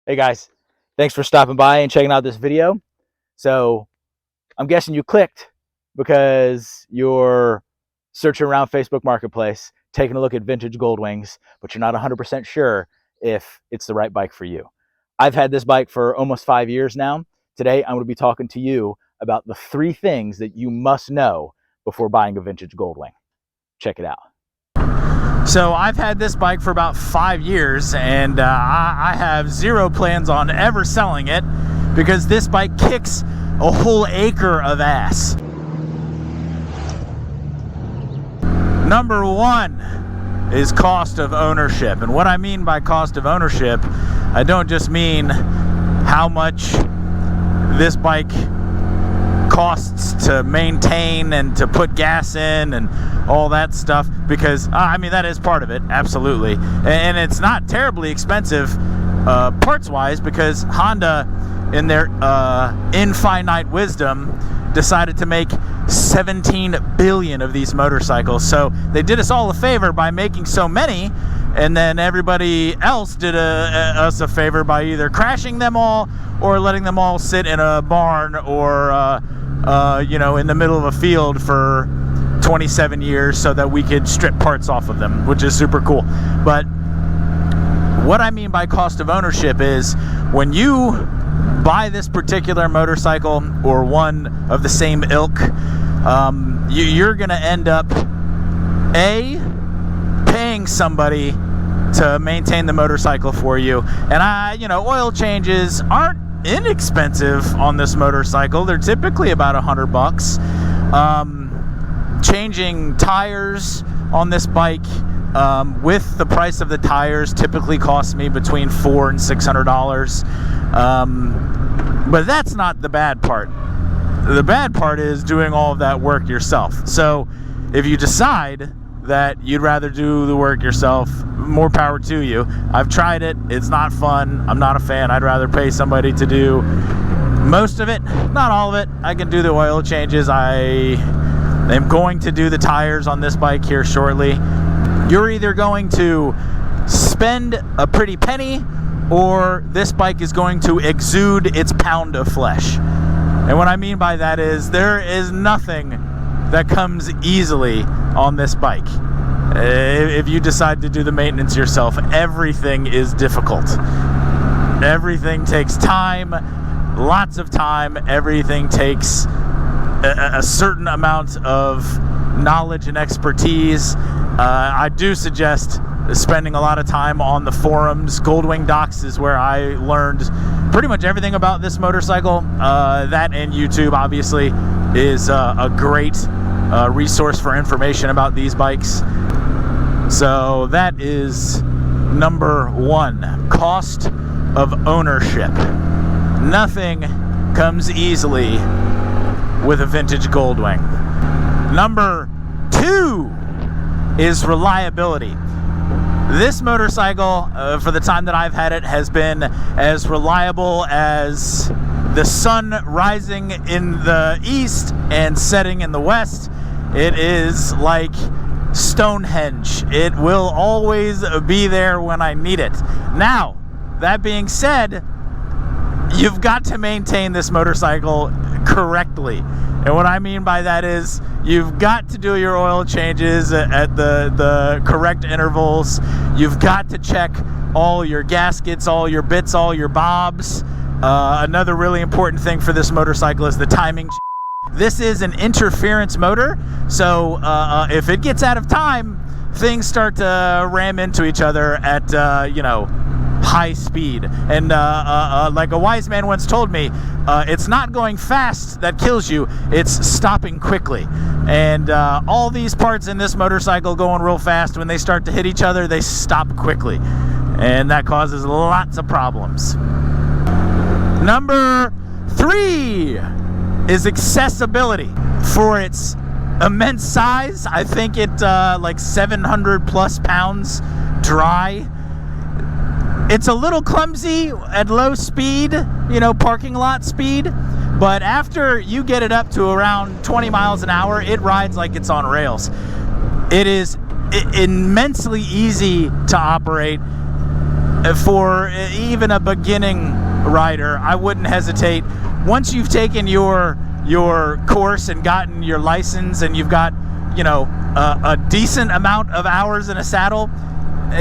Hey guys, thanks for stopping by and checking out this video. So I'm guessing you clicked because you're searching around Facebook Marketplace, taking a look at vintage Goldwings, but you're not 100% sure if it's the right bike for you. I've had this bike for almost 5 years now. Today I'm going to be talking to you about the 3 things that you must know before buying a vintage Goldwing. Check it out. So I've had this bike for about 5 years, and I have zero plans on ever selling it because this bike kicks a whole acre of ass. Number 1 is cost of ownership. And what I mean by cost of ownership, I don't just mean how much this bike costs to maintain and to put gas in and all that stuff, because I mean that is part of it, absolutely, and it's not terribly expensive parts wise, because Honda in their infinite wisdom decided to make 17 billion of these motorcycles. So they did us all a favor by making so many, and then everybody else did us a favor by either crashing them all or letting them all sit in a barn or in the middle of a field for 27 years so that we could strip parts off of them, which is super cool. But what I mean by cost of ownership is when you buy this particular motorcycle or one of the same ilk, you're going to end up paying somebody to maintain the motorcycle for you. And oil changes aren't inexpensive on this motorcycle. They're typically about $100. Changing tires on this bike with the price of the tires typically costs me between $400 and $600. But that's not the bad part. The bad part is doing all of that work yourself. So if you decide that you'd rather do the work yourself, more power to you. I've tried it. It's not fun. I'm not a fan. I'd rather pay somebody to do most of it, not all of it. I can do the oil changes. I am going to do the tires on this bike here shortly. You're either going to spend a pretty penny, or this bike is going to exude its pound of flesh. And what I mean by that is there is nothing that comes easily on this bike. If you decide to do the maintenance yourself, everything is difficult. Everything takes time, lots of time. Everything takes a certain amount of knowledge and expertise. I do suggest spending a lot of time on the forums. Goldwing Docs is where I learned pretty much everything about this motorcycle. That and YouTube obviously is a great resource for information about these bikes. So that is number 1, cost of ownership. Nothing comes easily with a vintage Goldwing. Number 2 is reliability. This motorcycle, for the time that I've had it, has been as reliable as the sun rising in the east and setting in the west. It is like Stonehenge. It will always be there when I need it. Now, that being said, you've got to maintain this motorcycle correctly. And what I mean by that is you've got to do your oil changes at the correct intervals. You've got to check all your gaskets, all your bits, all your bobs. Another really important thing for this motorcycle is the timing. This is an interference motor, so if it gets out of time, things start to ram into each other at high speed. And like a wise man once told me, it's not going fast that kills you, it's stopping quickly. And all these parts in this motorcycle going real fast, when they start to hit each other, they stop quickly, and that causes lots of problems. Number 3 is accessibility. For its immense size, I think it like 700 plus pounds dry. It's a little clumsy at low speed, parking lot speed, but after you get it up to around 20 miles an hour, it rides like it's on rails. It is immensely easy to operate. for even a beginning rider, I wouldn't hesitate. Once you've taken your course and gotten your license, and you've got, you know, a decent amount of hours in a saddle,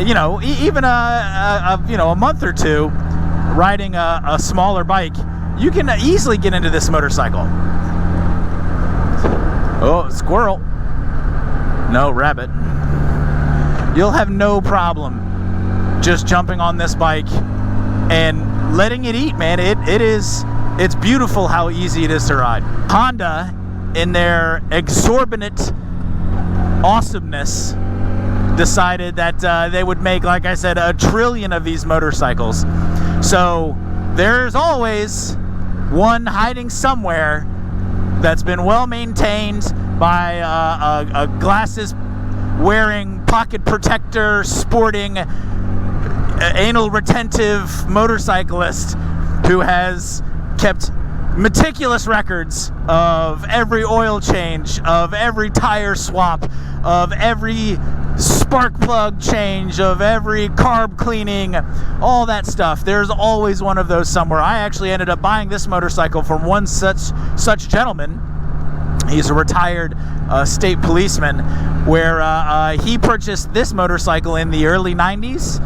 you know, even a month or two riding a smaller bike, you can easily get into this motorcycle. Oh, squirrel. No, rabbit. You'll have no problem just jumping on this bike and letting it eat, man. It's beautiful how easy it is to ride. Honda, in their exorbitant awesomeness, decided that they would make, like I said, 1 trillion of these motorcycles. So there's always one hiding somewhere that's been well maintained by a glasses wearing, pocket protector sporting, anal retentive motorcyclist who has kept meticulous records of every oil change, of every tire swap, of every spark plug change, of every carb cleaning, all that stuff. There's always one of those somewhere. I actually ended up buying this motorcycle from one such gentleman. He's a retired state policeman, where he purchased this motorcycle in the early 90s,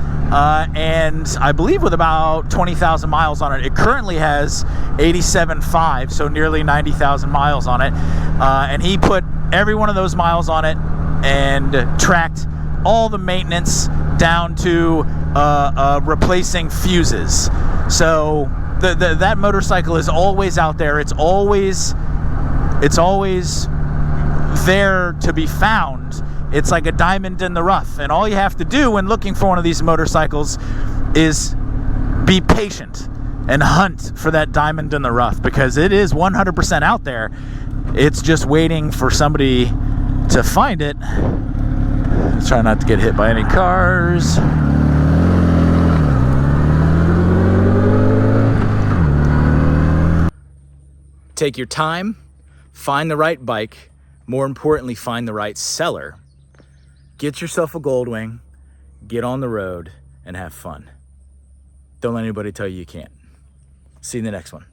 and I believe with about 20,000 miles on it. It currently has 87.5, so nearly 90,000 miles on it, and he put every one of those miles on it and tracked all the maintenance down to replacing fuses. So that motorcycle is always out there. It's always there to be found. It's like a diamond in the rough, and all you have to do when looking for one of these motorcycles is be patient and hunt for that diamond in the rough, because it is 100% out there. It's just waiting for somebody to find it. Let's try not to get hit by any cars. Take your time, find the right bike, more importantly, find the right seller. Get yourself a Goldwing, get on the road, and have fun. Don't let anybody tell you you can't. See you in the next one.